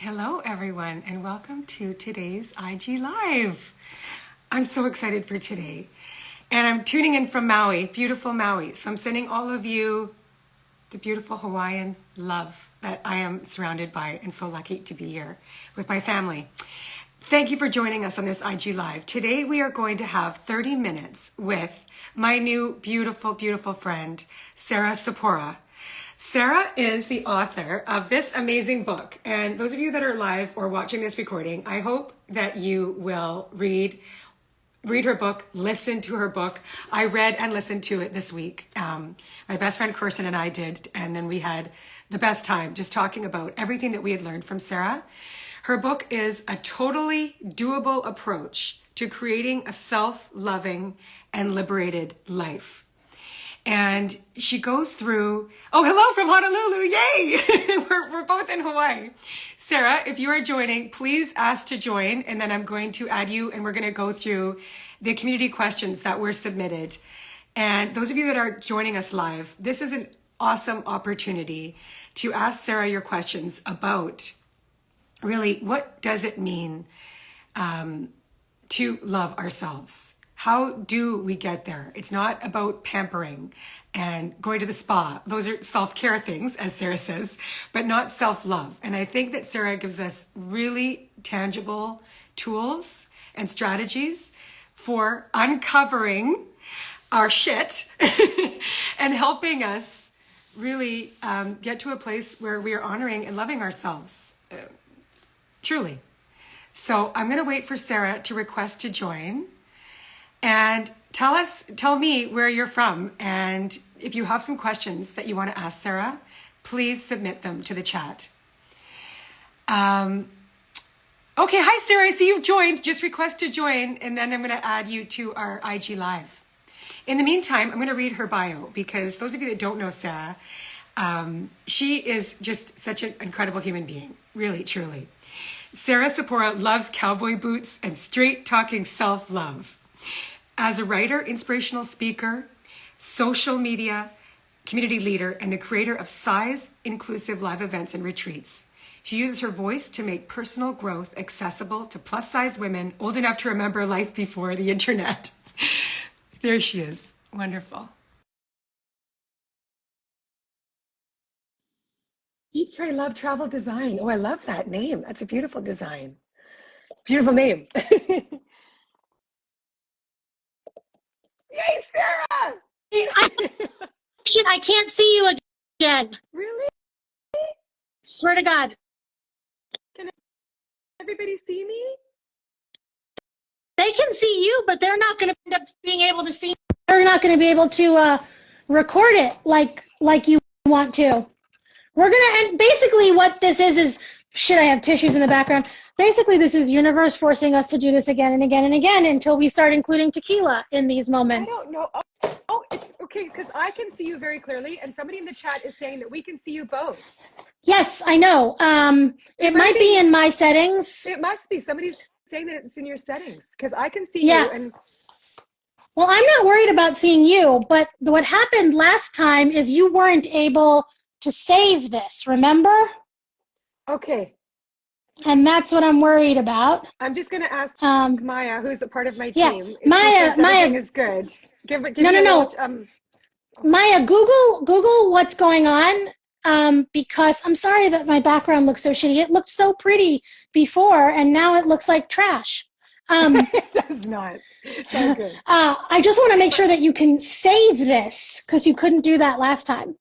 Hello, everyone, and welcome to today's IG Live. I'm so excited for today. And I'm tuning in from Maui, beautiful Maui. So I'm sending all of you the beautiful Hawaiian love that I am surrounded by and so lucky to be here with my family. Thank you for joining us on this IG Live. Today we are going to have 30 minutes with my new beautiful, beautiful friend, Sarah Sapora. Sarah is the author of this amazing book. And those of you that are live or watching this recording, I hope that you will read her book, listen to her book. I read and listened to it this week. My best friend Kirsten and I did, and then we had the best time just talking about everything that we had learned from Sarah. Her book is a totally doable approach to creating a self-loving and liberated life. And she goes through, oh, hello from Honolulu, yay! we're both in Hawaii. Sarah, if you are joining, please ask to join, and then I'm going to add you, and we're going to go through the community questions that were submitted. And those of you that are joining us live, this is an awesome opportunity to ask Sarah your questions about really what does it mean to love ourselves? How do we get there? It's not about pampering and going to the spa. Those are self-care things, as Sarah says, but not self-love. And I think that Sarah gives us really tangible tools and strategies for uncovering our shit and helping us really get to a place where we are honoring and loving ourselves, truly. So I'm going to wait for Sarah to request to join. And tell me where you're from. And if you have some questions that you want to ask Sarah, please submit them to the chat. Okay, hi Sarah, I see you've joined. Just request to join, and then I'm going to add you to our IG Live. In the meantime, I'm going to read her bio, because those of you that don't know Sarah, she is just such an incredible human being, really, truly. Sarah Sapora loves cowboy boots and straight-talking self-love. As a writer, inspirational speaker, social media, community leader, and the creator of size-inclusive live events and retreats, she uses her voice to make personal growth accessible to plus-size women old enough to remember life before the internet. There she is. Wonderful. Eat, Pray, Love Travel Design. Oh, I love that name. That's a beautiful design. Beautiful name. Yay, Sarah! I can't see you again. Really? Swear to God. Can everybody see me? They can see you, but they're not going to end up being able to see. They're not going to be able to record it like you want to. We're going to, and basically what this is, shit, I have tissues in the background. Basically, this is universe forcing us to do this again and again and again until we start including tequila in these moments. I don't know. Oh, it's okay, because I can see you very clearly, and somebody in the chat is saying that we can see you both. Yes, I know. It might be in my settings. It must be. Somebody's saying that it's in your settings, because I can see you. And well, I'm not worried about seeing you, but what happened last time is you weren't able to save this, remember? Okay. And that's what I'm worried about. I'm just going to ask Maya, who's a part of my team. Maya is good. No. Maya, Google what's going on, because I'm sorry that my background looks so shitty. It looked so pretty before, and now it looks like trash. It does not. So good. I just want to make sure that you can save this, because you couldn't do that last time.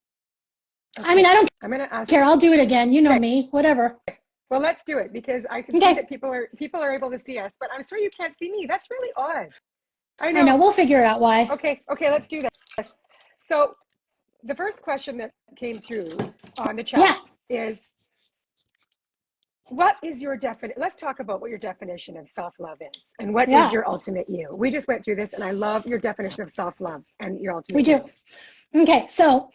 Okay. I mean, I don't care. I'll do it again. You know me. Whatever. Well, let's do it, because I can see that people are able to see us, but I'm sorry you can't see me. That's really odd. I know. We'll figure out why. Okay, let's do this. So the first question that came through on the chat is, what is your definition? Let's talk about what your definition of self-love is, and what is your ultimate you. We just went through this, and I love your definition of self-love and your ultimate you. We do. Okay, so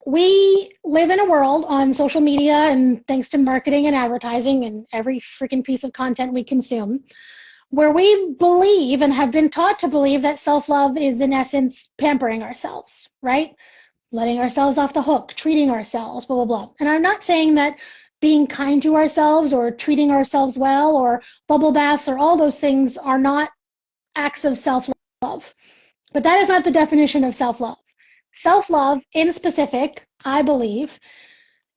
we live in a world on social media, and thanks to marketing and advertising and every freaking piece of content we consume, where we believe and have been taught to believe that self-love is in essence pampering ourselves, right? Letting ourselves off the hook, treating ourselves, blah, blah, blah. And I'm not saying that being kind to ourselves or treating ourselves well or bubble baths or all those things are not acts of self-love. But that is not the definition of self-love. Self-love, in specific, I believe,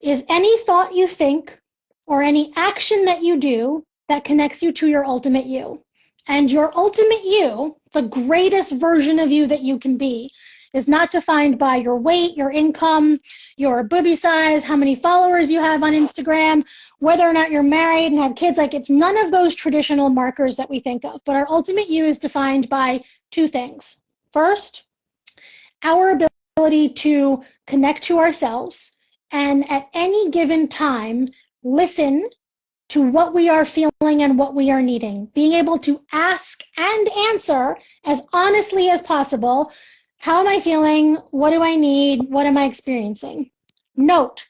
is any thought you think or any action that you do that connects you to your ultimate you. And your ultimate you, the greatest version of you that you can be, is not defined by your weight, your income, your booby size, how many followers you have on Instagram, whether or not you're married and have kids. Like, it's none of those traditional markers that we think of. But our ultimate you is defined by two things. First, our ability to connect to ourselves and at any given time listen to what we are feeling and what we are needing, being able to ask and answer as honestly as possible, how am I feeling? What do I need? What am I experiencing? Note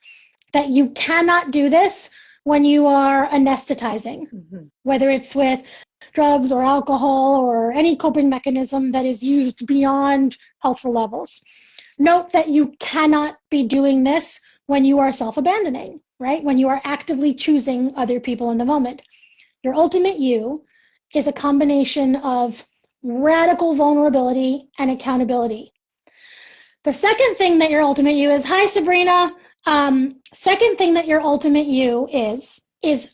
that you cannot do this when you are anesthetizing, whether it's with drugs or alcohol or any coping mechanism that is used beyond healthful levels. Note that you cannot be doing this when you are self-abandoning, right? When you are actively choosing other people in the moment. Your ultimate you is a combination of radical vulnerability and accountability. The second thing that your ultimate you is, hi Sabrina, second thing that your ultimate you is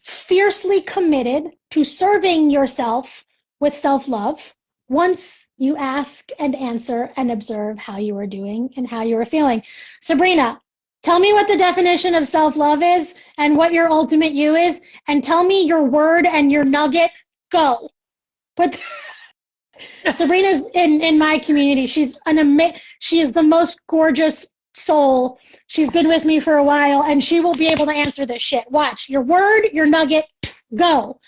fiercely committed to serving yourself with self-love once you ask and answer and observe how you are doing and how you are feeling. Sabrina, tell me what the definition of self-love is and what your ultimate you is, and tell me your word and your nugget. Go. But Sabrina's in my community. She's she is the most gorgeous soul. She's been with me for a while, and she will be able to answer this shit. Watch. Your word, your nugget, go.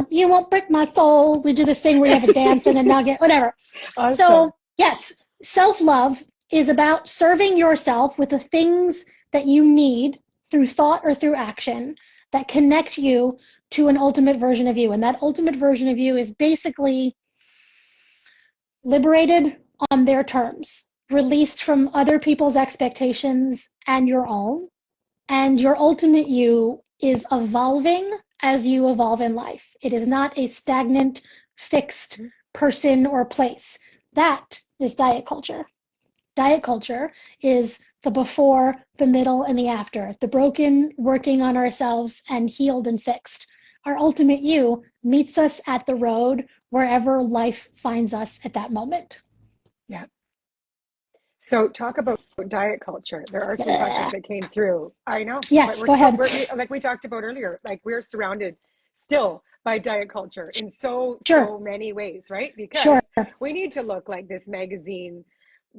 You won't break my soul. We do this thing where you have a dance and a nugget, whatever. Awesome. So, yes, self-love is about serving yourself with the things that you need through thought or through action that connect you to an ultimate version of you. And that ultimate version of you is basically liberated on their terms, released from other people's expectations and your own. And your ultimate you is evolving as you evolve in life. It is not a stagnant, fixed person or place. That is diet culture. Diet culture is the before, the middle, and the after, the broken, working on ourselves, and healed and fixed. Our ultimate you meets us at the road wherever life finds us at that moment. Yeah. So talk about diet culture. There are some questions that came through. I know. Yes, go ahead. Like we talked about earlier, like we're surrounded still by diet culture in so many ways, right? Because we need to look like this magazine,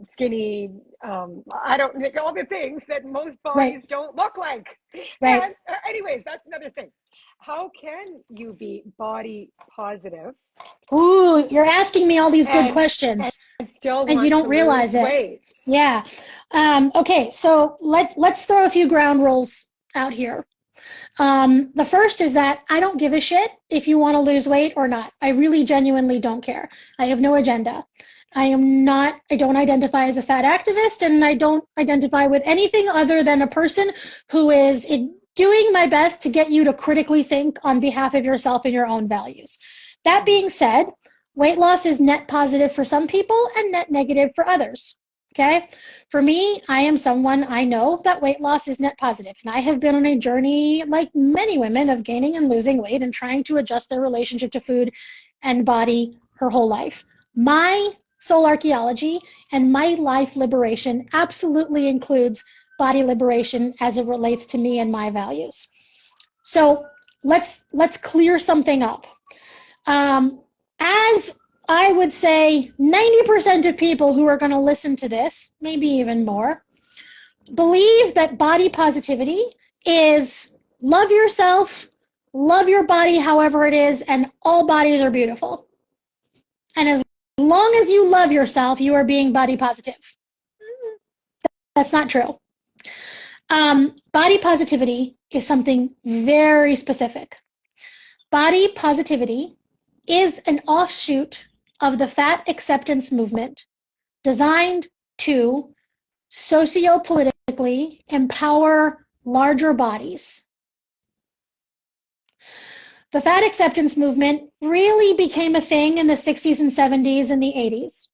skinny, I don't think all the things that most bodies don't look like. Right. And anyways, that's another thing. How can you be body positive? Ooh, you're asking me all these good questions, and you don't realize it. Weight. Yeah. Okay, so let's throw a few ground rules out here. The first is that I don't give a shit if you want to lose weight or not. I really genuinely don't care. I have no agenda. I don't identify as a fat activist, and I don't identify with anything other than a person who is doing my best to get you to critically think on behalf of yourself and your own values. That being said, weight loss is net positive for some people and net negative for others. Okay? For me, I am someone, I know that weight loss is net positive. And I have been on a journey, like many women, of gaining and losing weight and trying to adjust their relationship to food and body her whole life. My soul archeology and my life liberation absolutely includes body liberation as it relates to me and my values. So let's clear something up. As I would say 90% of people who are going to listen to this, maybe even more, believe that body positivity is love yourself, love your body however it is, and all bodies are beautiful. And as long as you love yourself, you are being body positive. That's not true. Body positivity is something very specific. Body positivity is an offshoot of the fat acceptance movement designed to sociopolitically empower larger bodies The fat acceptance movement really became a thing in the 60s and 70s and the 80s.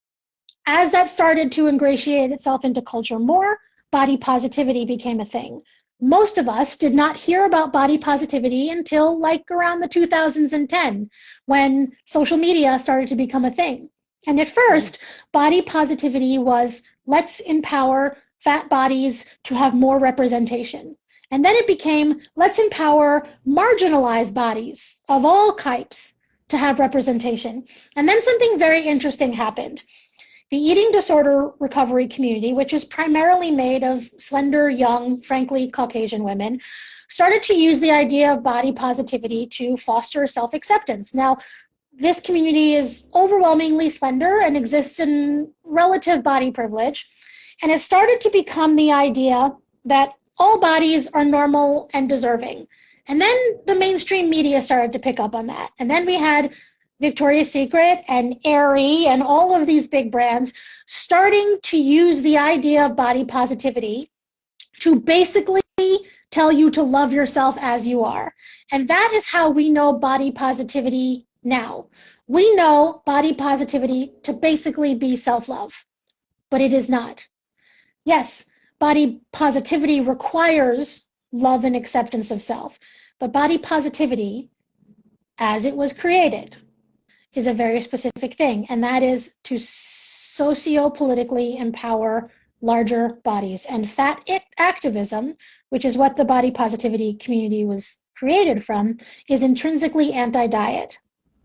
As that started to ingratiate itself into culture more, body positivity became a thing. Most of us did not hear about body positivity until like around the 2010, when social media started to become a thing. And at first, body positivity was let's empower fat bodies to have more representation. And then it became let's empower marginalized bodies of all types to have representation. And then something very interesting happened. The eating disorder recovery community, which is primarily made of slender, young, frankly, Caucasian women, started to use the idea of body positivity to foster self-acceptance. Now, this community is overwhelmingly slender and exists in relative body privilege, and it started to become the idea that all bodies are normal and deserving. And then the mainstream media started to pick up on that. And then we had Victoria's Secret and Aerie and all of these big brands starting to use the idea of body positivity to basically tell you to love yourself as you are. And that is how we know body positivity now. We know body positivity to basically be self-love, but it is not. Yes, body positivity requires love and acceptance of self, but body positivity, as it was created, is a very specific thing, and that is to socio-politically empower larger bodies. And fat activism, which is what the body positivity community was created from, is intrinsically anti-diet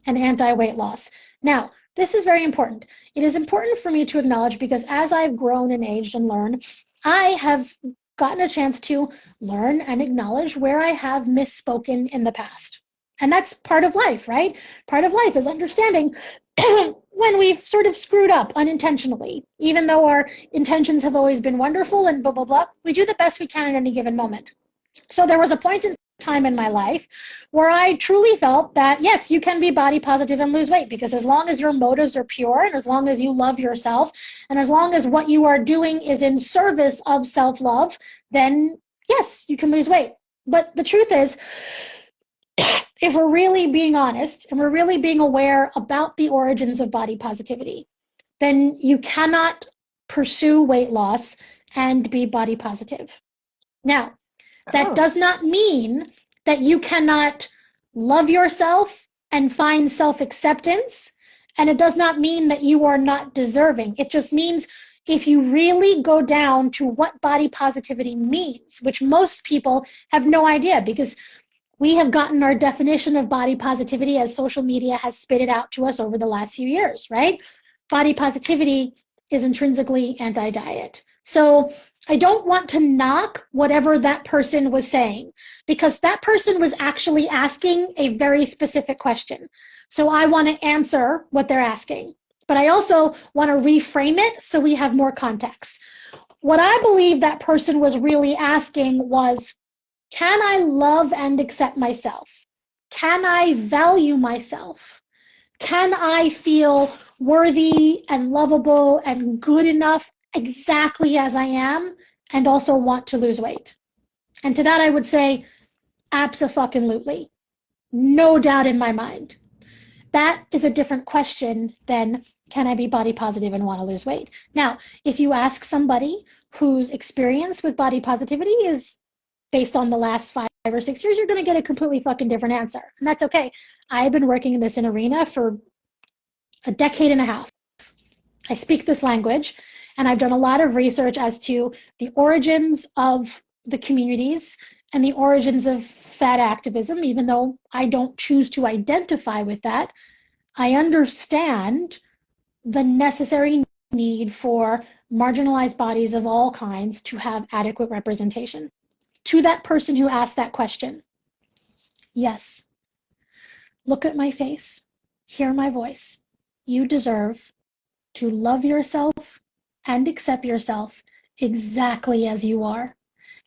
and anti-weight loss. Now, this is very important. It is important for me to acknowledge because as I've grown and aged and learned, I have gotten a chance to learn and acknowledge where I have misspoken in the past. And that's part of life, right? Part of life is understanding when we've sort of screwed up unintentionally, even though our intentions have always been wonderful and blah, blah, blah, we do the best we can at any given moment. So there was a point in time in my life where I truly felt that, yes, you can be body positive and lose weight, because as long as your motives are pure and as long as you love yourself and as long as what you are doing is in service of self-love, then yes, you can lose weight. But the truth is, if we're really being honest and we're really being aware about the origins of body positivity, then you cannot pursue weight loss and be body positive. Now, that does not mean that you cannot love yourself and find self-acceptance, and it does not mean that you are not deserving. It just means if you really go down to what body positivity means, which most people have no idea, because we have gotten our definition of body positivity as social media has spit it out to us over the last few years, right? Body positivity is intrinsically anti-diet. So I don't want to knock whatever that person was saying, because that person was actually asking a very specific question. So I want to answer what they're asking, but I also want to reframe it so we have more context. What I believe that person was really asking was, can I love and accept myself? Can I value myself? Can I feel worthy and lovable and good enough exactly as I am and also want to lose weight? And to that I would say, abso-fucking-lutely. No doubt in my mind. That is a different question than, can I be body positive and want to lose weight? Now, if you ask somebody whose experience with body positivity is based on the last 5 or 6 years, you're going to get a completely fucking different answer. And that's okay. I've been working in this arena for a decade and a half. I speak this language, and I've done a lot of research as to the origins of the communities and the origins of fat activism. Even though I don't choose to identify with that, I understand the necessary need for marginalized bodies of all kinds to have adequate representation. To that person who asked that question, yes, look at my face, hear my voice. You deserve to love yourself and accept yourself exactly as you are.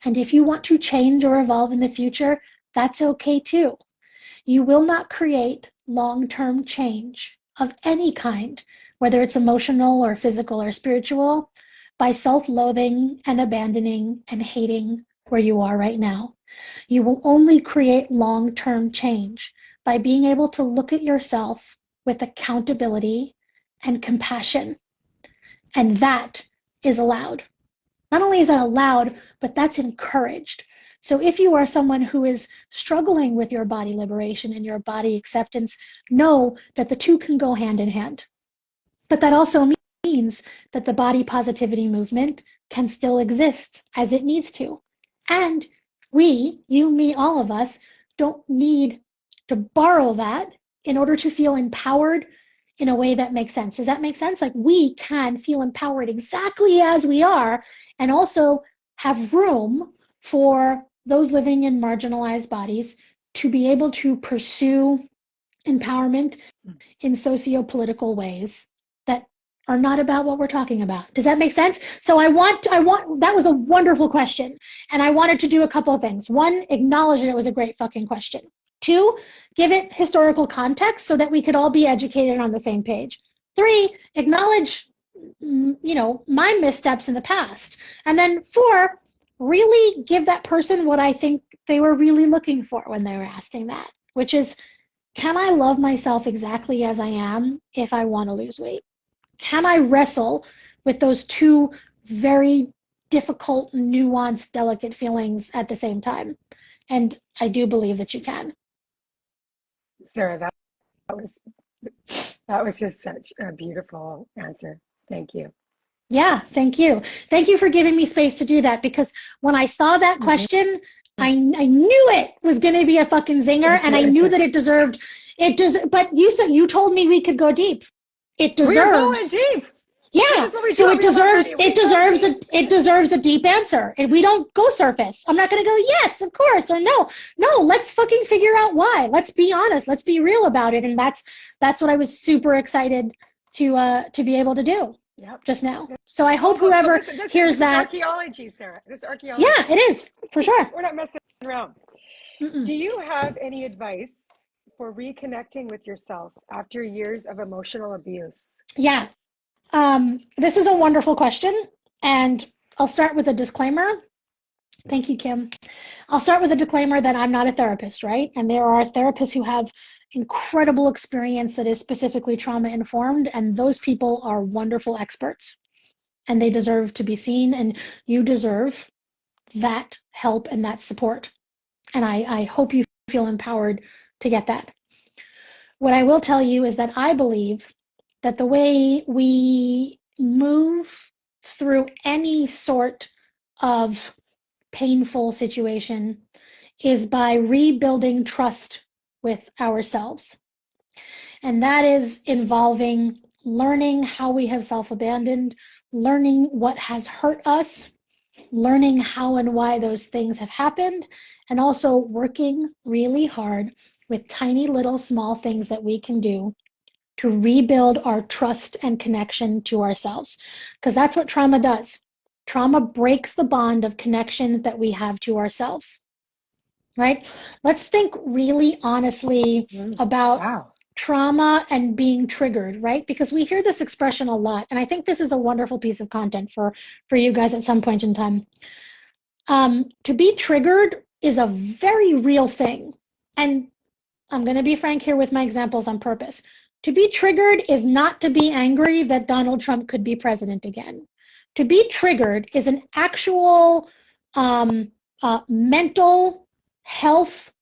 And if you want to change or evolve in the future, that's okay too. You will not create long-term change of any kind, whether it's emotional or physical or spiritual, by self-loathing and abandoning and hating where you are right now. You will only create long-term change by being able to look at yourself with accountability and compassion. And that is allowed. Not only is that allowed, but that's encouraged. So if you are someone who is struggling with your body liberation and your body acceptance, know that the two can go hand in hand. But that also means that the body positivity movement can still exist as it needs to. And we, you, me, all of us, don't need to borrow that in order to feel empowered in a way that makes sense. Does that make sense? Like, we can feel empowered exactly as we are, and also have room for those living in marginalized bodies to be able to pursue empowerment in socio-political ways that are not about what we're talking about. Does that make sense? So I want, that was a wonderful question. And I wanted to do a couple of things. One, acknowledge that it was a great fucking question. Two, give it historical context so that we could all be educated on the same page. Three, acknowledge, my missteps in the past. And then four, really give that person what I think they were really looking for when they were asking that, which is, can I love myself exactly as I am if I want to lose weight? Can I wrestle with those two very difficult, nuanced, delicate feelings at the same time? And I do believe that you can. Sarah, that was just such a beautiful answer. Thank you. Yeah, thank you. Thank you for giving me space to do that, because when I saw that question, I knew it was going to be a fucking zinger, and I knew that it deserved it. But you told me we could go deep. It deserves. We're going deep. Yeah, so it deserves a deep answer, and we don't go surface. I'm not going to go yes, of course, or no. Let's fucking figure out why. Let's be honest. Let's be real about it, and that's what I was super excited to be able to do. Yep. Just now. So I hope whoever hears that. Archeology, Sarah. This is archeology. Yeah, it is, for sure. We're not messing around. Do you have any advice for reconnecting with yourself after years of emotional abuse? Yeah. This is a wonderful question, and I'll start with a disclaimer. Thank you, Kim. I'll start with a disclaimer that I'm not a therapist, right? And there are therapists who have incredible experience that is specifically trauma-informed, and those people are wonderful experts, and they deserve to be seen, and you deserve that help and that support. And I hope you feel empowered to get that. What I will tell you is that I believe that the way we move through any sort of painful situation is by rebuilding trust with ourselves. And that is involving learning how we have self-abandoned, learning what has hurt us, learning how and why those things have happened, and also working really hard with tiny little small things that we can do to rebuild our trust and connection to ourselves. Because that's what trauma does. Trauma breaks the bond of connection that we have to ourselves, right? Let's think really honestly about trauma and being triggered, right? Because we hear this expression a lot, and I think this is a wonderful piece of content for you guys at some point in time. To be triggered is a very real thing. And I'm going to be frank here with my examples on purpose. To be triggered is not to be angry that Donald Trump could be president again. To be triggered is an actual mental health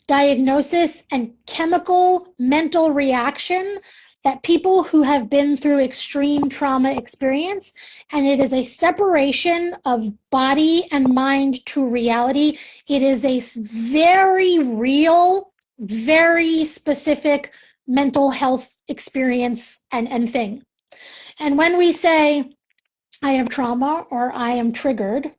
diagnosis and chemical mental reaction that people who have been through extreme trauma experience, and it is a separation of body and mind to reality. It is a very real, very specific mental health experience and thing. And when we say, I have trauma or I am triggered,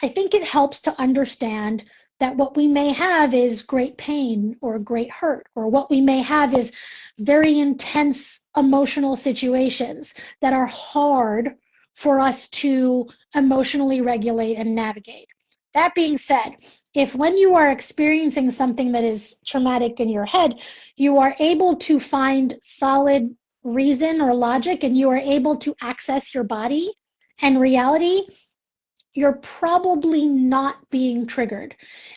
I think it helps to understand that what we may have is great pain or great hurt, or what we may have is very intense emotional situations that are hard for us to emotionally regulate and navigate. That being said, if when you are experiencing something that is traumatic in your head, you are able to find solid reason or logic, and you are able to access your body and reality, you're probably not being triggered.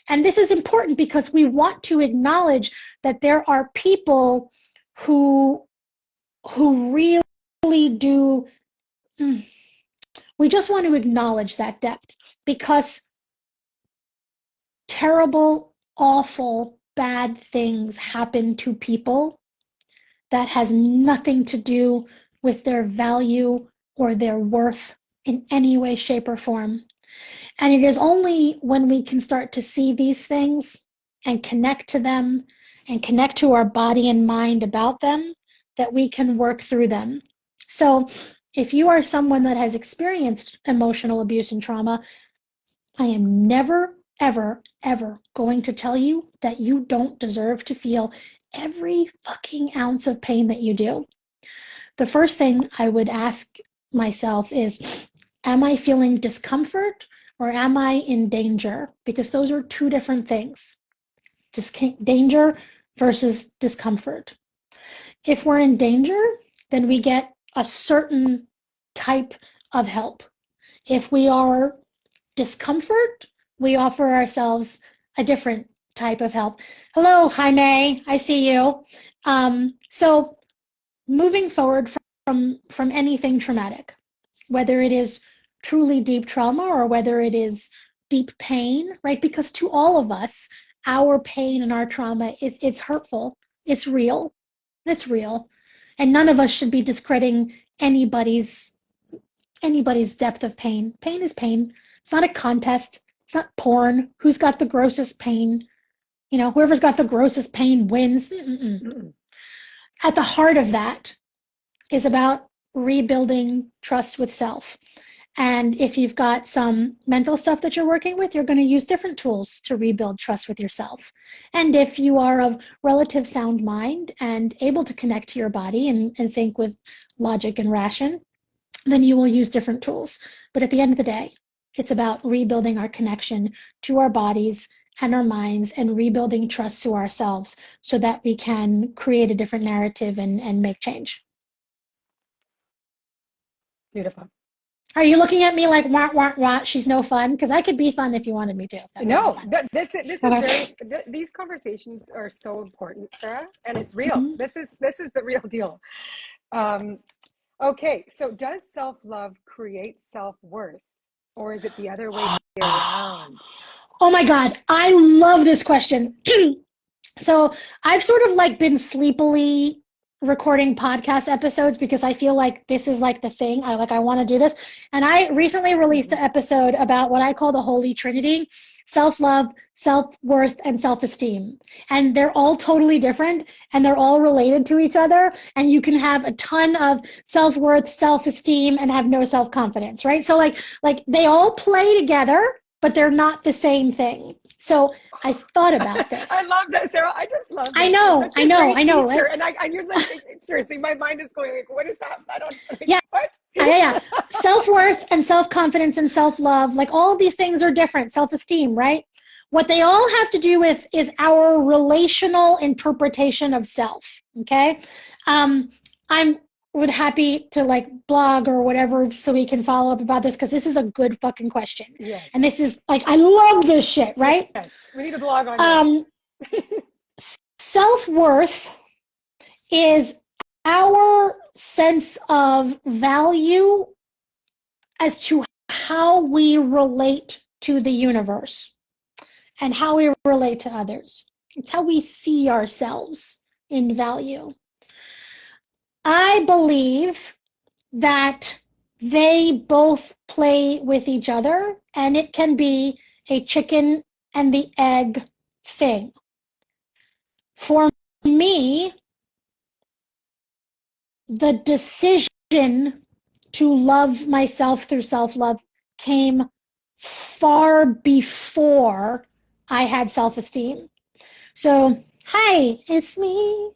And this is important because we want to acknowledge that there are people who really do. We just want to acknowledge that depth, because terrible, awful, bad things happen to people that has nothing to do with their value or their worth in any way, shape, or form. And it is only when we can start to see these things and connect to them and connect to our body and mind about them that we can work through them. So if you are someone that has experienced emotional abuse and trauma, I am never, ever, ever going to tell you that you don't deserve to feel every fucking ounce of pain that you do. The first thing I would ask myself is, am I feeling discomfort or am I in danger? Because those are two different things. Danger versus discomfort. If we're in danger, then we get a certain type of help. If we are discomfort, we offer ourselves a different type of help. Hello, Jaime, I see you. So moving forward from anything traumatic, whether it is truly deep trauma or whether it is deep pain, right? Because to all of us, our pain and our trauma, it's hurtful, it's real, and none of us should be discrediting anybody's depth of pain. Pain is pain. It's not a contest. It's not porn. Who's got the grossest pain? Whoever's got the grossest pain wins. At the heart of that is about rebuilding trust with self. And if you've got some mental stuff that you're working with, you're going to use different tools to rebuild trust with yourself. And if you are of relative sound mind and able to connect to your body and think with logic and ration, then you will use different tools. But at the end of the day, it's about rebuilding our connection to our bodies and our minds and rebuilding trust to ourselves so that we can create a different narrative and make change. Beautiful. Are you looking at me like, wah, wah, wah, she's no fun? Because I could be fun if you wanted me to. No, this is very, these conversations are so important, Sarah, and it's real. Mm-hmm. This is the real deal. Okay, so does self-love create self-worth, or is it the other way around? Oh my God, I love this question. So I've sort of like been sleepily recording podcast episodes because I feel like this is like the thing. I want to do this. And I recently released an episode about what I call the Holy Trinity: self-love, self-worth, and self-esteem. And they're all totally different and they're all related to each other. And you can have a ton of self-worth, self-esteem, and have no self-confidence, right? So like they all play together, but they're not the same thing. So I thought about this. I love that, Sarah. I just love that. I know, right? And you're listening. Seriously, my mind is going like, what is that? I don't. Yeah. What? Yeah. Self-worth and self-confidence and self-love, like all of these things are different. Self-esteem, right? What they all have to do with is our relational interpretation of self. Okay. I'm would happy to like blog or whatever so we can follow up about this, because this is a good fucking question. Yes. And this is like, I love this shit, right? Yes. We need a blog on this. Self-worth is our sense of value as to how we relate to the universe and how we relate to others. It's how we see ourselves in value. I believe that they both play with each other, and it can be a chicken and the egg thing. For me, the decision to love myself through self-love came far before I had self-esteem. So, hi, it's me.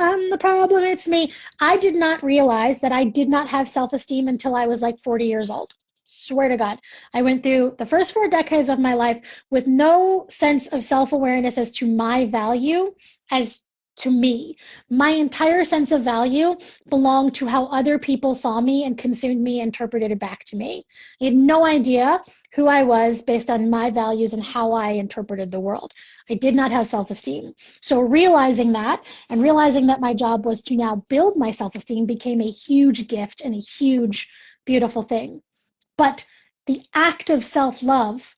I'm the problem, it's me. I did not realize that I did not have self-esteem until I was like 40 years old. Swear to God. I went through the first 4 decades of my life with no sense of self-awareness as to my value as to me. My entire sense of value belonged to how other people saw me and consumed me, interpreted it back to me. I had no idea who I was based on my values and how I interpreted the world. I did not have self-esteem. So realizing that and realizing that my job was to now build my self-esteem became a huge gift and a huge, beautiful thing. But the act of self-love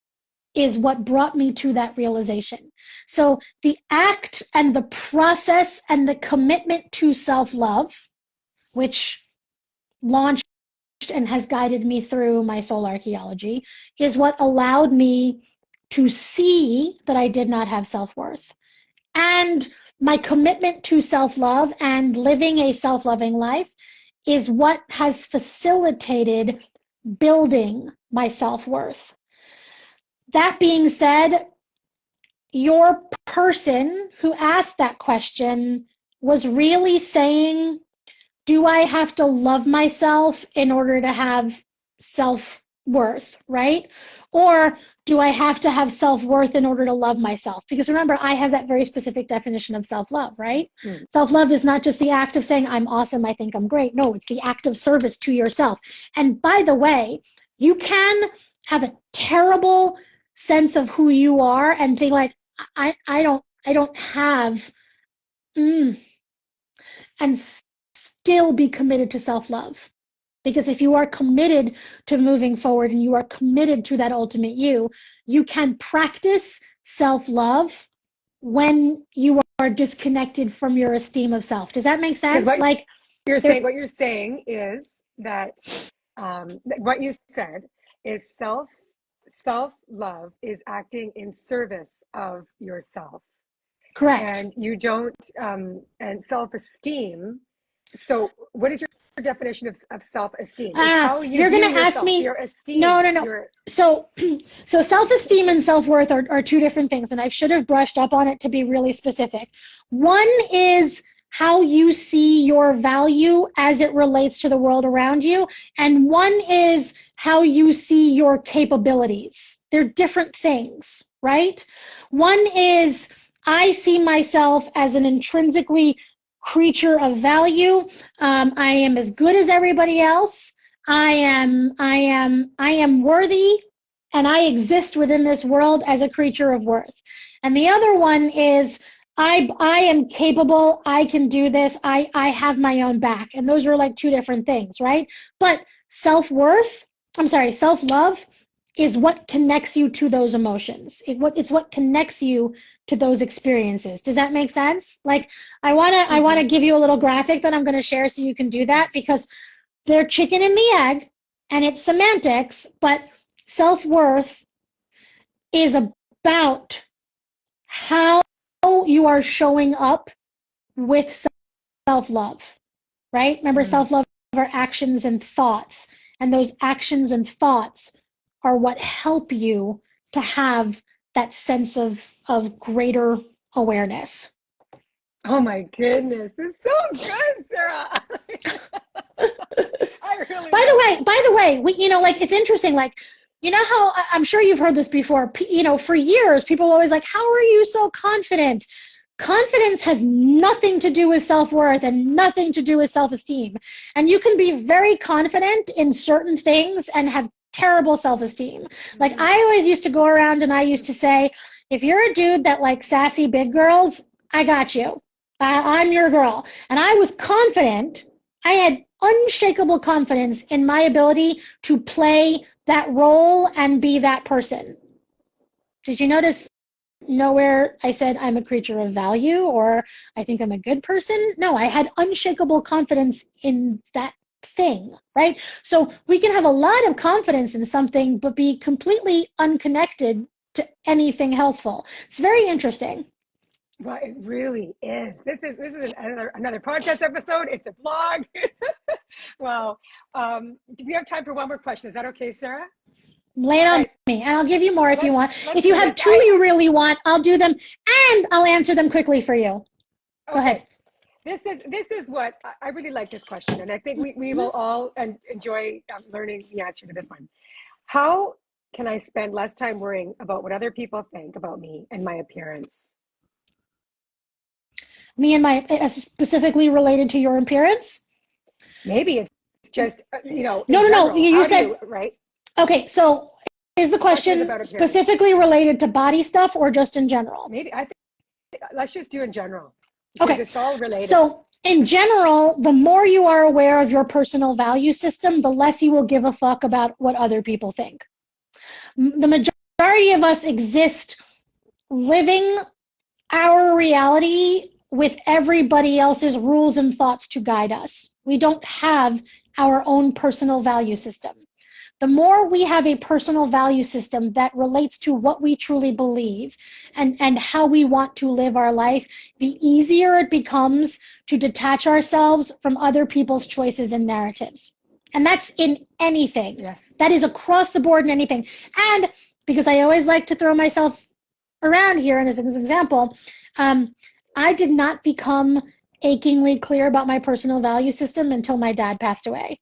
is what brought me to that realization. So the act and the process and the commitment to self-love, which launched and has guided me through my soul archaeology, is what allowed me to see that I did not have self-worth. And my commitment to self-love and living a self-loving life is what has facilitated building my self-worth. That being said, your person who asked that question was really saying, do I have to love myself in order to have self-worth, right? Or do I have to have self-worth in order to love myself? Because remember, I have that very specific definition of self-love, right? Self-love is not just the act of saying, I'm awesome, I think I'm great. No, it's the act of service to yourself. And by the way, you can have a terrible sense of who you are and think like, I don't have, and still be committed to self-love. Because if you are committed to moving forward and you are committed to that ultimate you can practice self-love when you are disconnected from your esteem of self. Does that make sense? What Like what you're saying is that what you said is self-love is acting in service of yourself. correct. And you don't, and self-esteem. So what is your definition of self-esteem? It's how you You're view gonna ask yourself, me. your esteem, No. your. So self-esteem and self-worth are two different things, and I should have brushed up on it to be really specific. One is how you see your value as it relates to the world around you, and one is how you see your capabilities. They're different things, right? One is I see myself as an intrinsically creature of value. I am as good as everybody else. I am worthy, and I exist within this world as a creature of worth. And the other one is I am capable. I can do this. I have my own back. And those are like two different things, right? But self-love is what connects you to those emotions. It's what connects you to those experiences. Does that make sense? Like I wanna give you a little graphic that I'm gonna share so you can do that, because they're chicken and the egg, and it's semantics, but self-worth is about how you are showing up with self-love, right? Remember, self-love are actions and thoughts, and those actions and thoughts are what help you to have that sense of greater awareness. Oh my goodness, this is so good, Sarah. I really. By the way, like it's interesting. Like, you know how I'm sure you've heard this before. For years, people are always like, "How are you so confident?" Confidence has nothing to do with self-worth and nothing to do with self-esteem. And you can be very confident in certain things and have terrible self-esteem. Like I always used to go around and I used to say, if you're a dude that likes sassy big girls, I got you. I'm your girl. And I was confident. I had unshakable confidence in my ability to play that role and be that person. Did you notice nowhere I said I'm a creature of value or I think I'm a good person? No, I had unshakable confidence in that thing, right? So we can have a lot of confidence in something but be completely unconnected to anything healthful. It's very interesting. Well, it really is. This is another podcast episode. It's a vlog. Wow. Do we have time for one more question? Is that okay, Sarah? Lay it on me, and I'll give you more if you want. Let's If you do have this. two you really want, I'll do them, and I'll answer them quickly for you. Go ahead. This is what I really like this question, and I think we will all enjoy learning the answer to this one. How can I spend less time worrying about what other people think about me and my appearance? Me and my, specifically related to your appearance? Maybe it's just, you know, in No. general, You how do said, you, right? okay, so is the The question is question about appearance. specifically related to body stuff or just in general? Maybe, I think, let's just do in general because Okay, it's all related. so in general, the more you are aware of your personal value system, the less you will give a fuck about what other people think. The majority of us exist living our reality with everybody else's rules and thoughts to guide us. We don't have our own personal value system. The more we have a personal value system that relates to what we truly believe and how we want to live our life, the easier it becomes to detach ourselves from other people's choices and narratives. And that's in anything. Yes. That is across the board in anything. And because I always like to throw myself around here, and as an example, I did not become achingly clear about my personal value system until my dad passed away.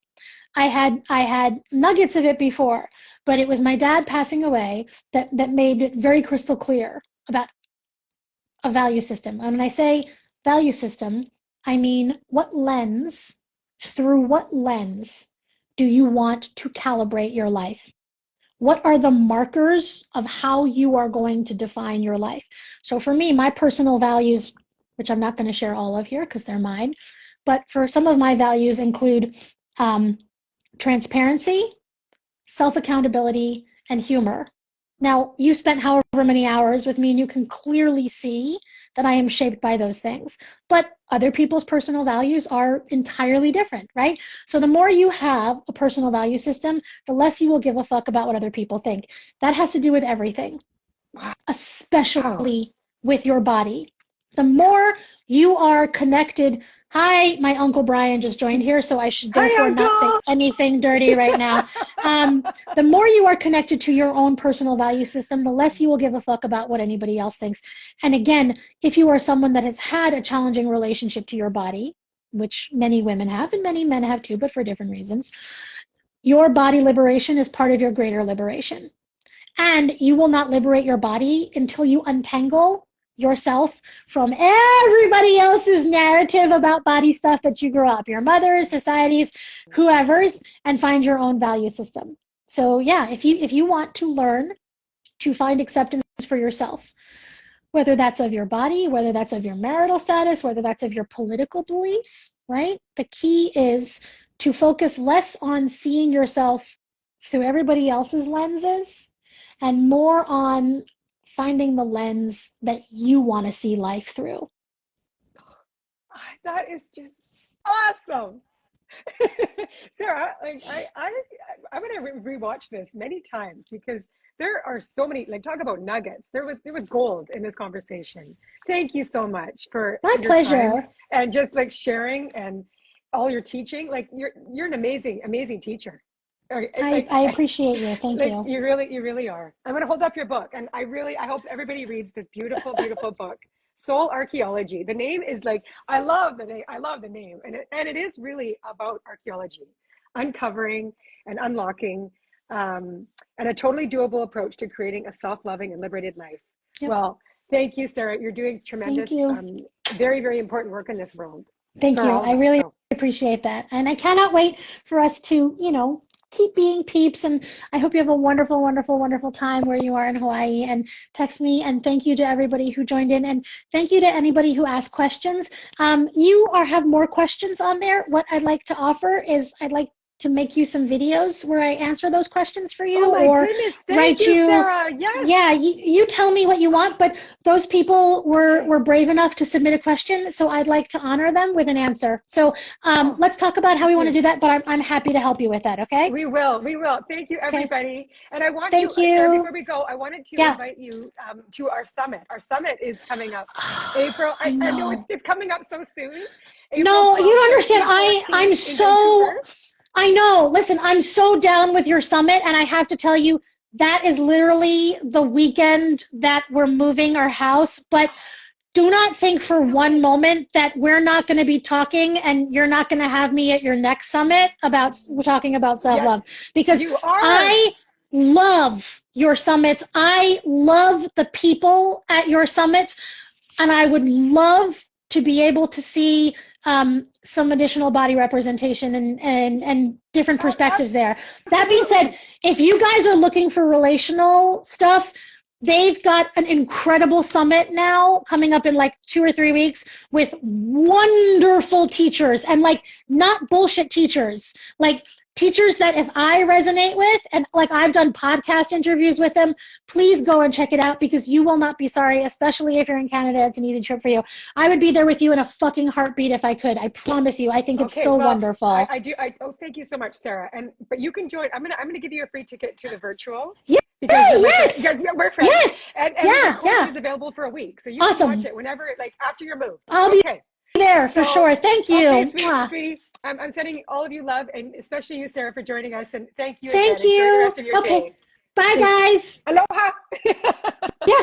I had nuggets of it before, but it was my dad passing away that made it very crystal clear about a value system. And when I say value system, I mean through what lens do you want to calibrate your life? What are the markers of how you are going to define your life? So for me, my personal values, which I'm not going to share all of here because they're mine, but for some of my values include transparency, self-accountability, and humor. Now, you spent however many hours with me, and you can clearly see that I am shaped by those things. But other people's personal values are entirely different, right? So the more you have a personal value system, the less you will give a fuck about what other people think. That has to do with everything, Wow. especially with your body. The more you are connected. Hi, my Uncle Brian just joined here, so I should Hi, therefore not say Uncle. anything dirty right now. The more you are connected to your own personal value system, the less you will give a fuck about what anybody else thinks. And again, if you are someone that has had a challenging relationship to your body, which many women have and many men have too, but for different reasons, your body liberation is part of your greater liberation. And you will not liberate your body until you untangle yourself from everybody else's narrative about body stuff that you grew up, your mother's, society's, whoever's, and find your own value system. So yeah, if you want to learn to find acceptance for yourself, whether that's of your body, whether that's of your marital status, whether that's of your political beliefs, right? The key is to focus less on seeing yourself through everybody else's lenses and more on finding the lens that you want to see life through. That is just awesome. Sarah, like I'm gonna rewatch this many times because there are so many, like, talk about nuggets. There was gold in this conversation. Thank you so much for My your time pleasure. and just like sharing and all your teaching. Like you're an amazing teacher. I appreciate you. Thank Like you. you really are. I'm gonna hold up your book, and I hope everybody reads this beautiful book, Soul Archeology. The name is like, I love the name. I love the name, and it is really about archaeology, uncovering and unlocking, and a totally doable approach to creating a self-loving and liberated life. Yep. Well, thank you, Sarah. You're doing Thank tremendous, you. very important work in this world Thank for you. all of I us. really So appreciate that. And I cannot wait for us to, keep being peeps. And I hope you have a wonderful time where you are in Hawaii. And text me. And thank you to everybody who joined in. And thank you to anybody who asked questions. You have more questions on there. What I'd like to offer is I'd like to make you some videos where I answer those questions for oh you my or goodness, thank write you, you. Sarah. Yes. Yeah, you tell me what you want, but those people Okay. were brave enough to submit a question, so I'd like to honor them with an answer. So Oh, let's talk about how we thank want to you. do that, but I'm happy to help you with that, okay? We will. We will. Thank you, Okay. everybody. And I want to, Thank Sarah, you. before we go, I wanted to Yeah. invite you to our summit. Our summit is coming up April. I I know know. it's coming up so soon. April No, you 12th, don't understand. 13th, 14th in Vancouver. I know. Listen, I'm so down with your summit, and I have to tell you, that is literally the weekend that we're moving our house. But do not think for It's one okay. moment that we're not going to be talking and you're not going to have me at your next summit about talking about Yes, self-love, because you are. I love your summits. I love the people at your summits, and I would love to be able to see some additional body representation and different perspectives there. That being said, if you guys are looking for relational stuff, they've got an incredible summit now coming up in like 2 or 3 weeks with wonderful teachers, and like not bullshit teachers, like teachers that if I resonate with, and like I've done podcast interviews with them, please go and check it out because you will not be sorry, especially if you're in Canada. It's an easy trip for you. I would be there with you in a fucking heartbeat if I could. I promise you. I think it's so wonderful. I do. Thank you so much, Sarah. But you can join. I'm gonna give you a free ticket to the virtual. Yeah. Because we're friends. Yes. And the recording is available for a week, so you can watch it whenever, like after your move. I'll be there for sure. Thank you. Okay, sweetie. I'm sending all of you love, and especially you, Sarah, for joining us. And thank you. Thank again. you. Enjoy the rest of your day. Bye, guys. Aloha. Yeah.